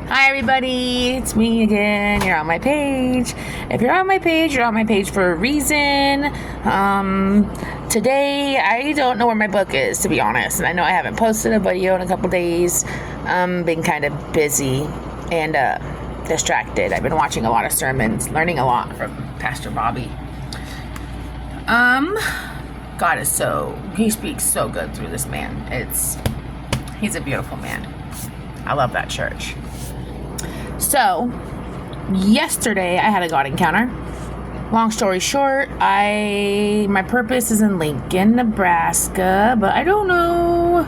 Hi everybody, it's me again. You're on my page. If you're on my page, you're on my page for a reason. Today, I don't know where my book is, to be honest. And I know I haven't posted a video in a couple days. Been kind of busy and distracted. I've been watching a lot of sermons, learning a lot from Pastor Bobby. God is he speaks so good through this man. He's a beautiful man. I love that church. So, yesterday I had a God encounter. Long story short, my purpose is in Lincoln, Nebraska, but I don't know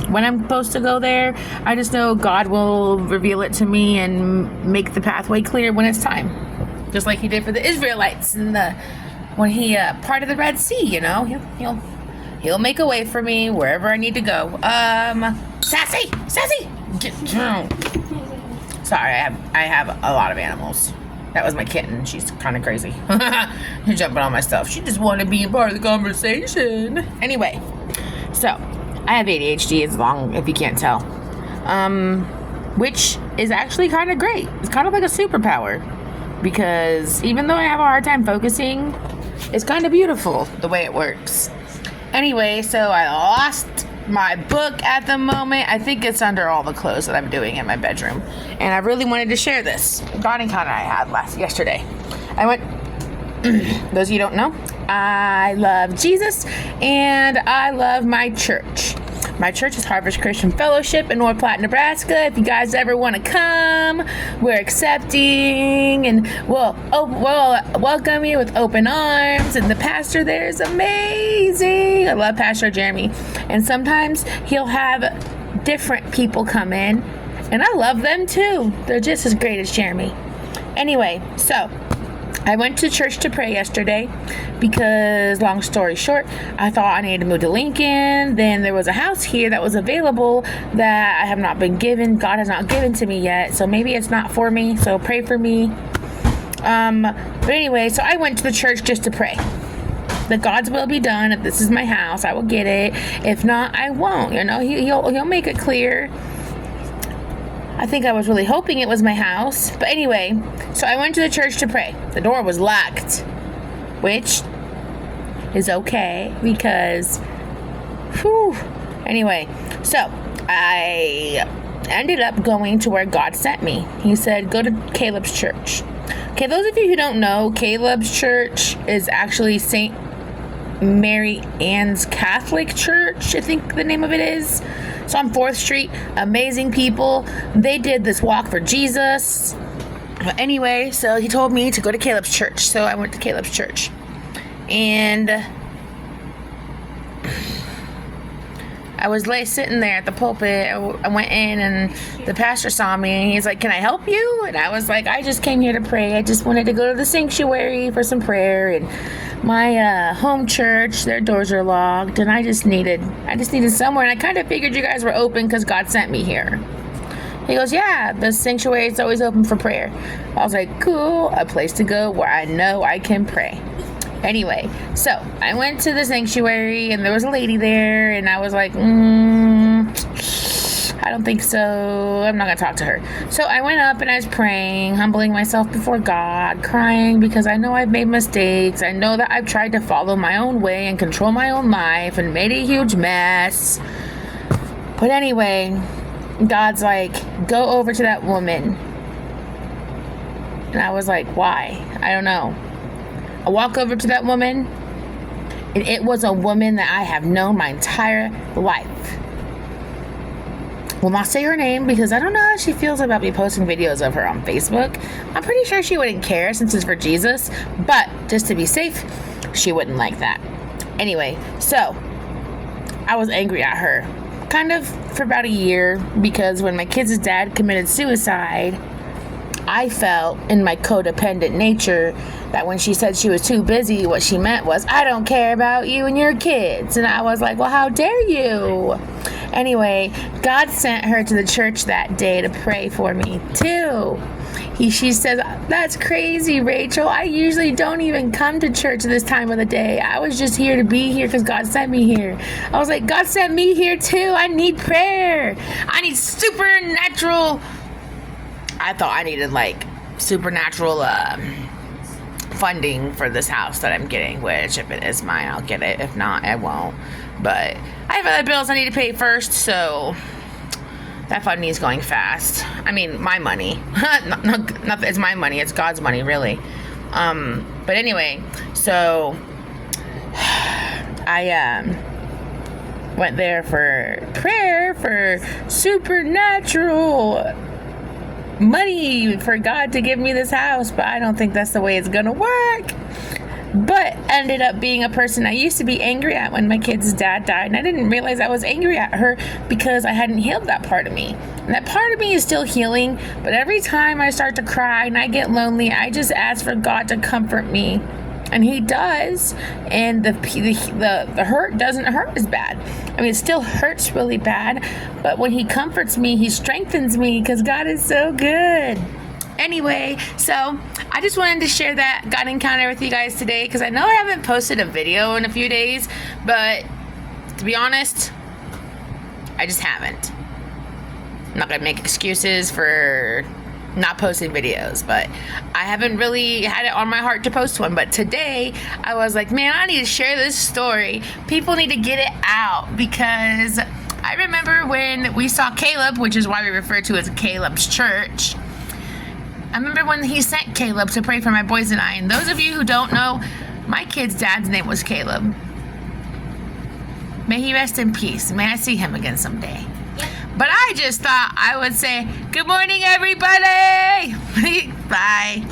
when I'm supposed to go there. I just know God will reveal it to me and make the pathway clear when it's time. Just like he did for the Israelites when he parted the Red Sea, you know. He'll make a way for me wherever I need to go. Sassy! Sorry, I have a lot of animals. That was my kitten. She's kind of crazy. She's jumping on my stuff. She just wanted to be a part of the conversation. Anyway, so I have ADHD, if you can't tell, which is actually kind of great. It's kind of like a superpower, because even though I have a hard time focusing, it's kind of beautiful the way it works. Anyway, so I lost my book at the moment. I think it's under all the clothes that I'm doing in my bedroom, and I really wanted to share this God encounter I had yesterday. I went those of you who don't know, I love Jesus and I love my church. My church is Harvest Christian Fellowship in North Platte, Nebraska. If you guys ever want to come, we're accepting and we'll welcome you with open arms. And the pastor there is amazing. I love Pastor Jeremy. And sometimes he'll have different people come in, and I love them too. They're just as great as Jeremy. Anyway, so I went to church to pray yesterday because, long story short, I thought I needed to move to Lincoln. Then there was a house here that was available that I have not been given. God has not given to me yet, so maybe it's not for me, so pray for me. But anyway, so I went to the church just to pray that God's will be done. If this is my house, I will get it. If not, I won't. You know, he'll make it clear. I think I was really hoping it was my house. But anyway, so I went to the church to pray. The door was locked, which is okay because, Anyway, so I ended up going to where God sent me. He said, go to Caleb's church. Okay, those of you who don't know, Caleb's church is actually St. Mary Ann's Catholic Church, I think the name of it is. So on 4th Street, amazing people. They did this walk for Jesus. But anyway, so he told me to go to Caleb's church. So I went to Caleb's church. And I was sitting there at the pulpit. I went in and the pastor saw me and he's like, can I help you? And I was like, I just came here to pray. I just wanted to go to the sanctuary for some prayer. And my home church, their doors are locked, and I just needed somewhere. And I kind of figured you guys were open because God sent me here. He goes, yeah, the sanctuary is always open for prayer. I was like, cool, a place to go where I know I can pray. Anyway, so I went to the sanctuary and there was a lady there, and I was like, I don't think so. I'm not going to talk to her. So I went up and I was praying, humbling myself before God, crying because I know I've made mistakes. I know that I've tried to follow my own way and control my own life and made a huge mess. But anyway, God's like, go over to that woman. And I was like, why? I don't know. I walk over to that woman, and it was a woman that I have known my entire life. Will not say her name because I don't know how she feels about me posting videos of her on Facebook. I'm pretty sure she wouldn't care since it's for Jesus, but just to be safe, she wouldn't like that. Anyway, so I was angry at her kind of for about a year because when my kids' dad committed suicide, I felt in my codependent nature that when she said she was too busy, what she meant was, I don't care about you and your kids. And I was like, well, how dare you? Anyway, God sent her to the church that day to pray for me too. She says, that's crazy, Rachel. I usually don't even come to church this time of the day. I was just here to be here because God sent me here. I was like, God sent me here too. I need prayer. I need supernatural I thought I needed like supernatural funding for this house that I'm getting, which if it is mine, I'll get it. If not, I won't. But I have other bills I need to pay first, so that funding is going fast. I mean, my money. not it's my money, it's God's money, really. But anyway, so I went there for prayer for supernatural money for God to give me this house, but I don't think that's the way it's gonna work. But ended up being a person I used to be angry at when my kid's dad died, and I didn't realize I was angry at her because I hadn't healed that part of me. And that part of me is still healing, but every time I start to cry and I get lonely, I just ask for God to comfort me. And he does, and the hurt doesn't hurt as bad. I mean, it still hurts really bad, but when he comforts me, he strengthens me because God is so good. Anyway, so I just wanted to share that God encounter with you guys today because I know I haven't posted a video in a few days, but to be honest, I just haven't. I'm not gonna make excuses for not posting videos, but I haven't really had it on my heart to post one. But today I was like, man, I need to share this story. People need to get it out because I remember when we saw Caleb, which is why we refer to it as Caleb's church. I remember when he sent Caleb to pray for my boys and I. And those of you who don't know, my kid's dad's name was Caleb. May he rest in peace. May I see him again someday. But I just thought I would say, good morning, everybody. Bye.